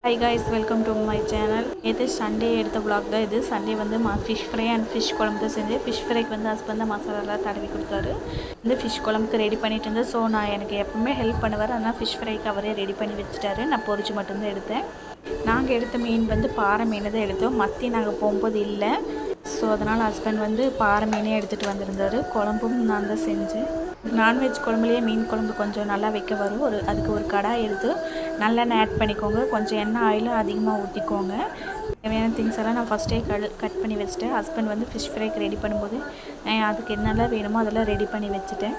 Hi guys, welcome to my channel. இது Sunday எடுத்த vlog தான். இது சண்டே வந்து ஃபிஷ் ஃப்ரை அண்ட் ஃபிஷ் குழம்பு தான் செஞ்சேன். ஃபிஷ் ஃப்ரைக்கு வந்து ஹஸ்பண்ட் தான் மசாலாலாம் தடவி கொடுத்தாரு. இந்த ஃபிஷ் குழம்புக்கு ரெடி பண்ணிட்டு இருந்தேன். ஸோ நான் எனக்கு எப்பவுமே ஹெல்ப் பண்ணுவார். அதனால் ஃபிஷ் ஃப்ரைக்கு அவரே ரெடி பண்ணி வச்சுட்டாரு. நான் பொரிச்சு மட்டும்தான் எடுத்தேன். நாங்கள் எடுத்த மீன் வந்து பாறை மீன் தான் எடுத்தோம். மத்தி நாங்கள் போகும்போது இல்லை. ஸோ அதனால் ஹஸ்பண்ட் வந்து பாறை மீனே எடுத்துகிட்டு வந்திருந்தார். குழம்பும் நான் தான் செஞ்சேன். நான்வெஜ் குழம்புலேயே மீன் குழம்பு கொஞ்சம் நல்லா வைக்க வரும். அதுக்கு ஒரு கடாய் எடுத்து நல்லெண்ணெய் ஆட் பண்ணிக்கோங்க. கொஞ்சம் எண்ணெய் ஆயிலும் அதிகமாக ஊற்றிக்கோங்க. தேவையான திங்ஸ் எல்லாம் நான் ஃபஸ்ட்டே கட் பண்ணி வச்சுட்டேன். ஹஸ்பண்ட் வந்து ஃபிஷ் ஃப்ரைக்கு ரெடி பண்ணும்போது அதுக்கு என்னெல்லாம் வேணுமோ அதெல்லாம் ரெடி பண்ணி வச்சுட்டேன்.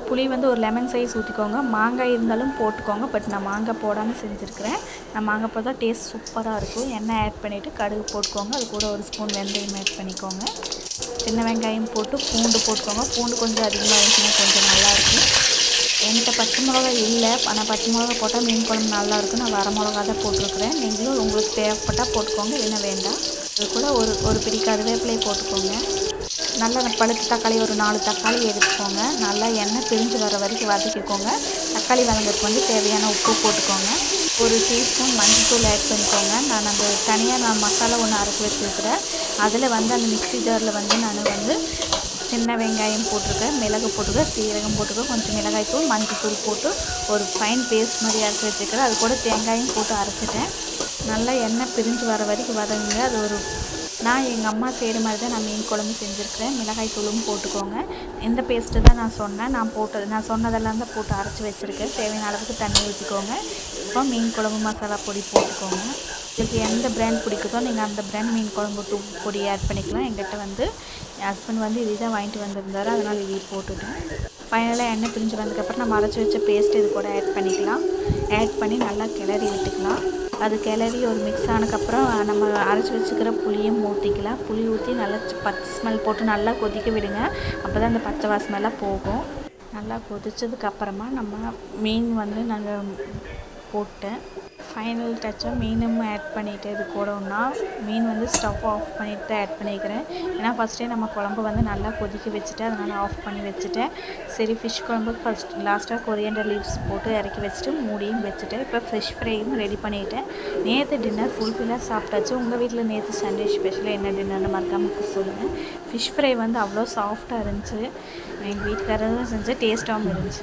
புளி வந்து ஒரு லெமன் சைஸ் ஊற்றிக்கோங்க. மாங்காய் இருந்தாலும் போட்டுக்கோங்க. பட் நான் மாங்காய் போடாமல் செஞ்சுருக்கிறேன். நான் மாங்காய் போட்டால் டேஸ்ட் சூப்பராக இருக்கும். எண்ணெய் ஆட் பண்ணிவிட்டு கடுகு போட்டுக்கோங்க. அது கூட ஒரு ஸ்பூன் வெந்தயம் ஆட் பண்ணிக்கோங்க. சின்ன வெங்காயம் போட்டு பூண்டு போட்டுக்கோங்க. பூண்டு கொஞ்சம் அதிகமாக இருந்துச்சுன்னா கொஞ்சம் நல்லாயிருக்கும். என்கிட்ட பச்சை மிளகா இல்லை. ஆனால் பச்சை மிளகா போட்டால் மீன் குழம்பு நல்லாயிருக்கும். நான் வர மிளகா தான் போட்டிருக்கிறேன். நீங்களும் உங்களுக்கு தேவைப்பட்டால் போட்டுக்கோங்க, இல்லைன்னா வேண்டாம். அது கூட ஒரு பிடி கருவேப்பிலையை போட்டுக்கோங்க. நல்லா பழுத்து தக்காளி ஒரு 4 தக்காளி எடுத்துக்கோங்க. நல்லா எண்ணெய் பிரிஞ்சு வர வரைக்கும் வதக்கிக்கோங்க. தக்காளி வதங்கிறதுக்கு வந்து தேவையான உப்பு போட்டுக்கோங்க. ஒரு டீஸ்பூன் மஞ்சள்தூள் ஆட் பண்ணிக்கோங்க. நான் அந்த தனியாக மசாலா ஒன்று அரைச்சி வச்சுருக்கிறேன். அதில் வந்து அந்த மிக்ஸி ஜாரில் வந்து நான் வந்து சின்ன வெங்காயம் போட்டிருக்கேன், மிளகு போட்டிருக்கேன், சீரகம் போட்டிருக்கேன், கொஞ்சம் மிளகாய்த்தூள், மஞ்சள்தூள் போட்டு ஒரு ஃபைன் பேஸ்ட் மாதிரி அரைச்சி வச்சுருக்கிறேன். அது கூட தேங்காயும் போட்டு அரைச்சிட்டேன். நல்லா எண்ணெய் பிரிஞ்சு வர வரைக்கும் வதங்குங்க. அது நான் எங்கள் அம்மா செய்கிற மாதிரி தான் நான் மீன் குழம்பு செஞ்சுருக்கிறேன். மிளகாய் தூளும் போட்டுக்கோங்க. இந்த பேஸ்ட்டு தான் நான் சொன்னேன். நான் சொன்னதெல்லாம் தான் போட்டு அரைச்சி வச்சுருக்கேன். தேவையான அளவுக்கு தண்ணி ஊற்றிக்கோங்க. இப்போ மீன் குழம்பு மசாலா பொடி போட்டுக்கோங்க. உங்களுக்கு எந்த பிராண்ட் பிடிக்குதோ நீங்கள் அந்த பிராண்ட் மீன் குழம்பு பொடி ஆட் பண்ணிக்கலாம். எங்கிட்ட வந்து என் ஹஸ்பண்ட் வந்து இது தான் வாங்கிட்டு வந்திருந்தாரு. அதனால் இதை போட்டுட்டேன். ஃபைனலாக எண்ணெய் பிரிஞ்சு வந்ததுக்கப்புறம் நம்ம அரைச்சி வச்ச பேஸ்ட்டு இது கூட ஆட் பண்ணிக்கலாம். ஆட் பண்ணி நல்லா கிளறி விட்டுக்கலாம். அது கிளறி ஒரு மிக்ஸ் ஆனதுக்கப்புறம் நம்ம அரைச்சி வச்சுக்கிற புளியும் ஊற்றிக்கலாம். புளி ஊற்றி நல்லா பச்சை ஸ்மெல் போட்டு நல்லா கொதிக்க விடுங்க. அப்போ தான் அந்த பச்சை வாசமெல்லாம் போகும். நல்லா கொதித்ததுக்கப்புறமா நம்ம மீன் வந்து நாங்கள் போட்டேன். ஃபைனல் டச்சாக மீனும் ஆட் பண்ணிவிட்டு இது கூடனா மீன் வந்து ஸ்டவ் ஆஃப் பண்ணிவிட்டு தான் ஆட் பண்ணிக்கிறேன். ஏன்னா ஃபஸ்ட்டே நம்ம குழம்பு வந்து நல்லா கொதிக்க வச்சுட்டு அதனால் ஆஃப் பண்ணி வச்சுட்டேன். சரி, ஃபிஷ் குழம்புக்கு லாஸ்ட்டாக கொரியண்டர் லீவ்ஸ் போட்டு இறக்கி வச்சுட்டு மூடியும் வச்சுட்டேன். இப்போ ஃபிஷ் ஃப்ரையும் ரெடி பண்ணிவிட்டேன். நேற்று டின்னர் ஃபுல்ஃபில்லாக சாப்பிட்டாச்சு. உங்கள் வீட்டில் நேற்று சண்டே ஸ்பெஷலாக என்ன டின்னர்னு மறக்காமல் சொல்லுங்கள். ஃபிஷ் ஃப்ரை வந்து அவ்வளோ சாஃப்டாக இருந்துச்சு. எங்கள் வீட்டுக்காரரும் செஞ்சு டேஸ்ட்டாகவும் இருந்துச்சு.